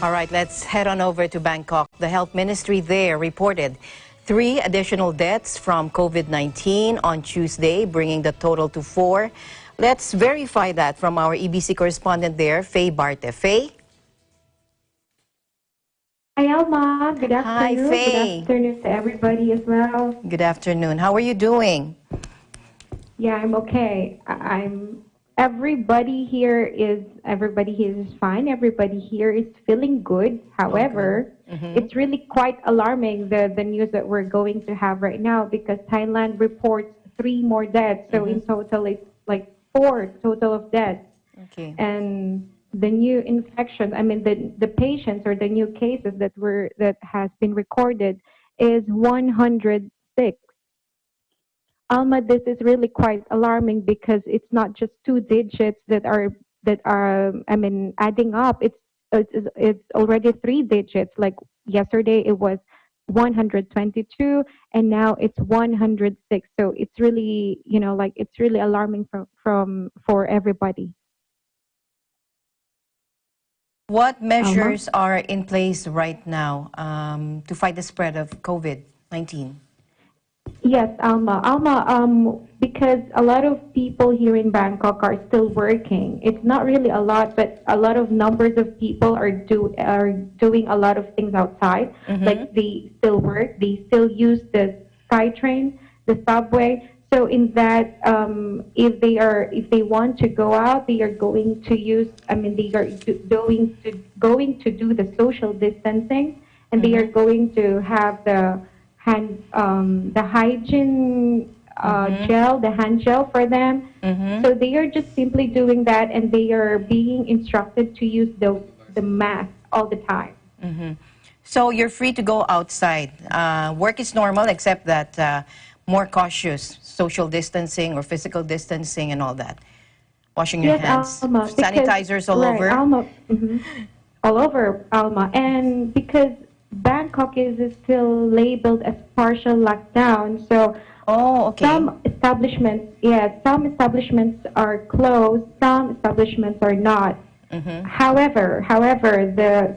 All right, let's head on over to Bangkok. The health ministry there reported 3 additional deaths from COVID-19 on Tuesday, bringing the total to 4. Let's verify that from our EBC correspondent there, Faye Barte. Faye? Hi, Alma. Good Hi, afternoon. Faye. Good afternoon to everybody as well. Good afternoon. How are you doing? Yeah, I'm okay. Everybody here is fine. Everybody here is feeling good. However, it's really quite alarming the news that we're going to have right now, because Thailand reports 3 more deaths. So in total, it's like 4 total of deaths. Okay. And the new infections, the patients or the new cases that has been recorded is 106. Alma, this is really quite alarming, because it's not just 2 digits that are adding up. It's already 3 digits. Like yesterday, it was 122, and now it's 106. So it's really, it's really alarming for everybody. What Alma? measures are in place right now to fight the spread of COVID-19? Yes, Alma. Because a lot of people here in Bangkok are still working. It's not really a lot, but a lot of numbers of people are doing a lot of things outside. Like they still work, they still use the SkyTrain, the subway. So in that, if they want to go out, they are going to use. They are going to do the social distancing, and they are going to have the hygiene gel, the hand gel for them. So they are just simply doing that, and they are being instructed to use the mask all the time. So you're free to go outside. Work is normal, except that more cautious social distancing or physical distancing and all that. Washing your hands. Alma, Sanitizers all over. Alma, all over, Alma. And because Bangkok is still labeled as partial lockdown, so some establishments are closed, some establishments are not. However,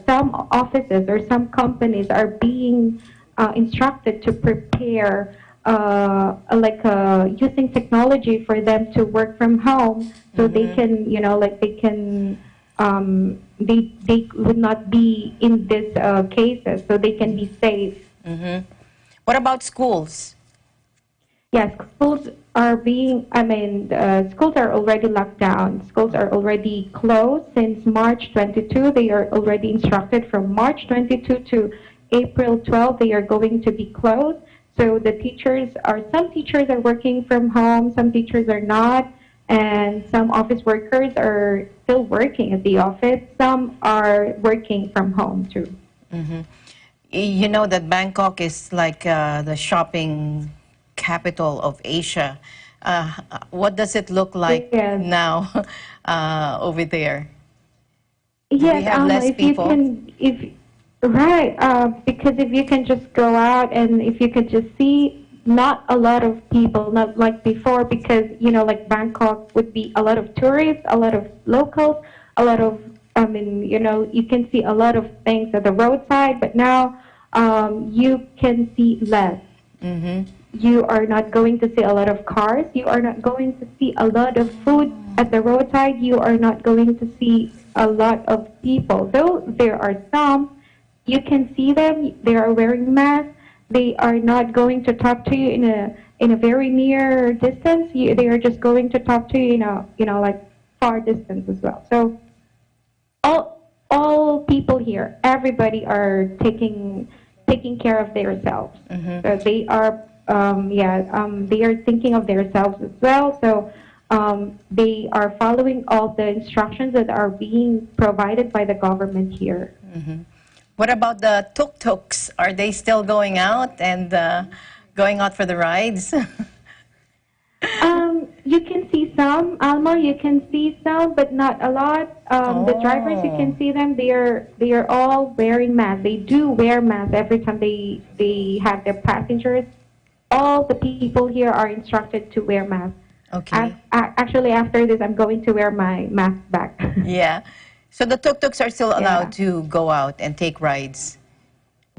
some offices or some companies are being instructed to prepare using technology for them to work from home, so they can, they would not be in these cases, so they can be safe. What about schools? Yes, schools are schools are already locked down. Schools are already closed since March 22. They are already instructed from March 22 to April 12. They are going to be closed. So some teachers are working from home, some teachers are not, and some office workers are still working at the office. Some are working from home too. You know that Bangkok is like the shopping capital of Asia. What does it look like now over there? Do we have less people? Because if you can just go out and if you could just see, not a lot of people, not like before, because, like Bangkok would be a lot of tourists, a lot of locals, a lot of, you can see a lot of things at the roadside, but now you can see less. You are not going to see a lot of cars. You are not going to see a lot of food at the roadside. You are not going to see a lot of people. Though there are some, you can see them. They are wearing masks. They are not going to talk to you in a very near distance. They are just going to talk to you like far distance as well. So all people here, everybody are taking care of themselves. So they are they are thinking of themselves as well. So they are following all the instructions that are being provided by the government here. What about the tuk-tuks? Are they still going out and going out for the rides? You can see some, Alma. You can see some, but not a lot. The drivers, you can see them. They are all wearing masks. They do wear masks every time they have their passengers. All the people here are instructed to wear masks. Okay. Actually, after this, I'm going to wear my mask back. Yeah. So the tuk-tuks are still allowed Yeah. to go out and take rides,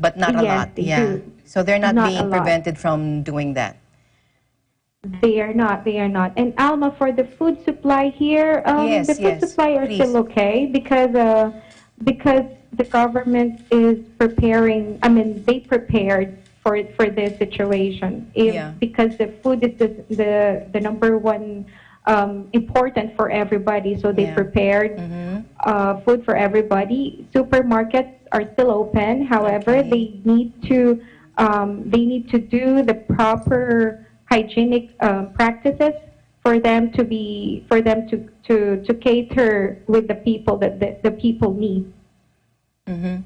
but not a Yes, lot. they Yeah. do. So they're not Not a being lot. prevented from doing that. They are not. They are not. And Alma, for the food supply here, the Yes, food yes, supply are still please. okay because the government is preparing. I mean, they prepared for this situation. If Yeah. because the food is the number one important for everybody, so they Yeah. prepared Mm-hmm. food for everybody. Supermarkets are still open. However, Okay. they need to do the proper hygienic practices for them to cater with the people that the people need. Mm-hmm.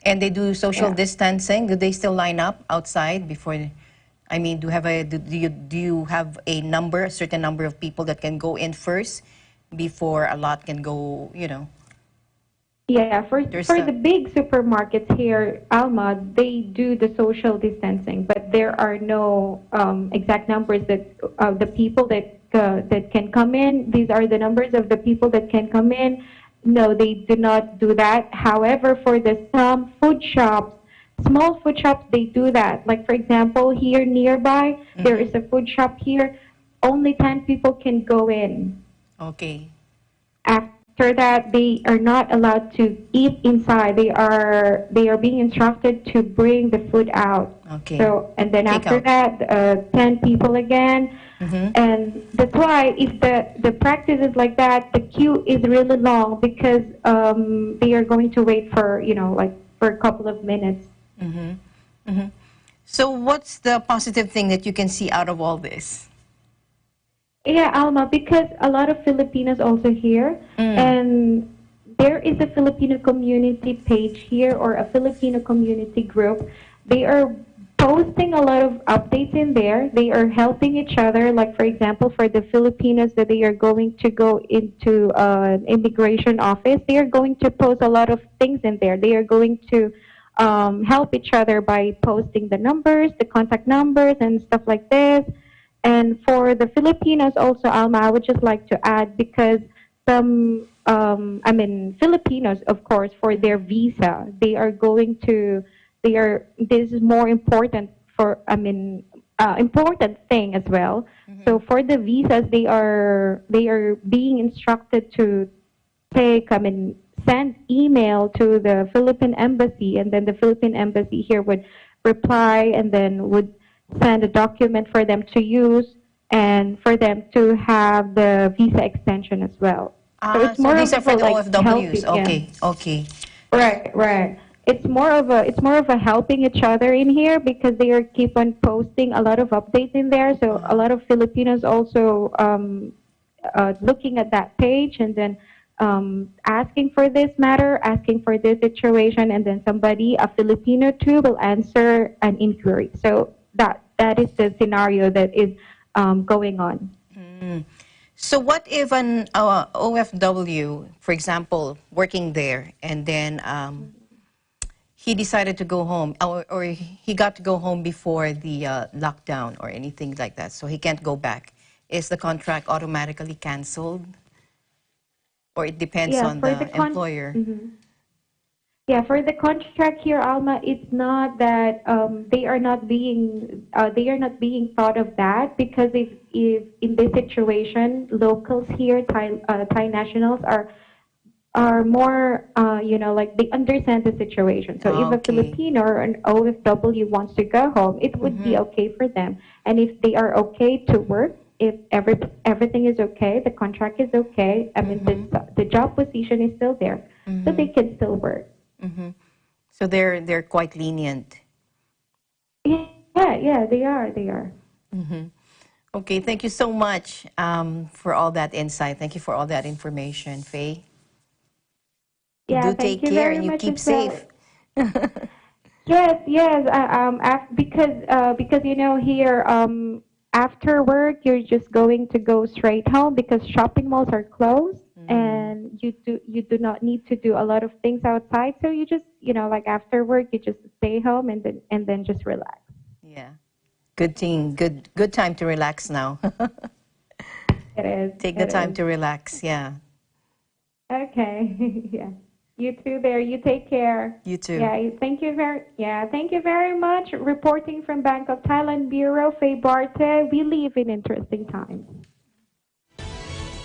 And they do social Yeah. distancing. Do they still line up outside before? I mean, do you have a number, a certain number of people that can go in first before a lot can go? Yeah, There's for a the big supermarkets here, Alma, they do the social distancing, but there are no exact numbers that the people that can come in. These are the numbers of the people that can come in. No, they do not do that. However, for the some food shops, small food shops, they do that. Like for example, here nearby, there mm-hmm. is a food shop here. Only 10 people can go in. Okay. After that, they are not allowed to eat inside. They are being instructed to bring the food out. Okay. So and then Take after out. that, 10 people again, Mm-hmm. and that's why if the practice is like that, the queue is really long because they are going to wait for like for a couple of minutes. Mm-hmm. Mm-hmm. So what's the positive thing that you can see out of all this? Yeah, Alma, because a lot of Filipinos also here, Mm. and there is a Filipino community page here or a Filipino community group. They are posting a lot of updates in there. They are helping each other. Like for example, for the Filipinos that they are going to go into immigration office, they are going to post a lot of things in there. They are going to help each other by posting the numbers, the contact numbers, and stuff like this. And for the Filipinos also, Alma, I would just like to add because I mean, Filipinos, of course, for their visa, this is more important important thing as well. So for the visas, they are being instructed to send email to the Philippine embassy, and then the Philippine embassy here would reply and then would send a document for them to use and for them to have the visa extension as well. So Ah, it's so more these of are for the like OFWs. helping, yeah. Okay, okay. Right, right. It's more of a helping each other in here because they are keep on posting a lot of updates in there. So a Uh-huh. lot of Filipinos also looking at that page and then asking for this matter, asking for this situation, and then somebody, a Filipino too, will answer an inquiry. So that is the scenario that is going on. Mm. So what if an OFW, for example, working there, and then he decided to go home, or he got to go home before the lockdown or anything like that, so he can't go back? Is the contract automatically canceled, or it depends Yeah, on for the the employer? Yeah, for the contract here, Alma, it's not that they are not being thought of that because if in this situation, locals here, Thai nationals are more like they understand the situation. So if a Okay. Filipino or an OFW wants to go home, it would be Mm-hmm. okay for them. And if they are okay to work, if everything is okay, the contract is okay. I mean, Mm-hmm. the job position is still there, so Mm-hmm. they can still work. Mm-hmm. So they're quite lenient. Yeah, yeah, they are. They are. Mm-hmm. Okay, thank you so much for all that insight. Thank you for all that information, Faye. Yeah, Do thank take you care very and you much as keep well. safe. Yes, yes. Because here after work you're just going to go straight home because shopping malls are closed Mm, and you do not need to do a lot of things outside. So you just like after work you just stay home and then just relax. yeah. Good thing. Good time to relax now. It is. Take the It time is. to relax. Yeah. Okay. Yeah. You too there. You take care. You too. Thank you very much. Reporting from Bangkok, Thailand Bureau, Faye Barte. We live in interesting times.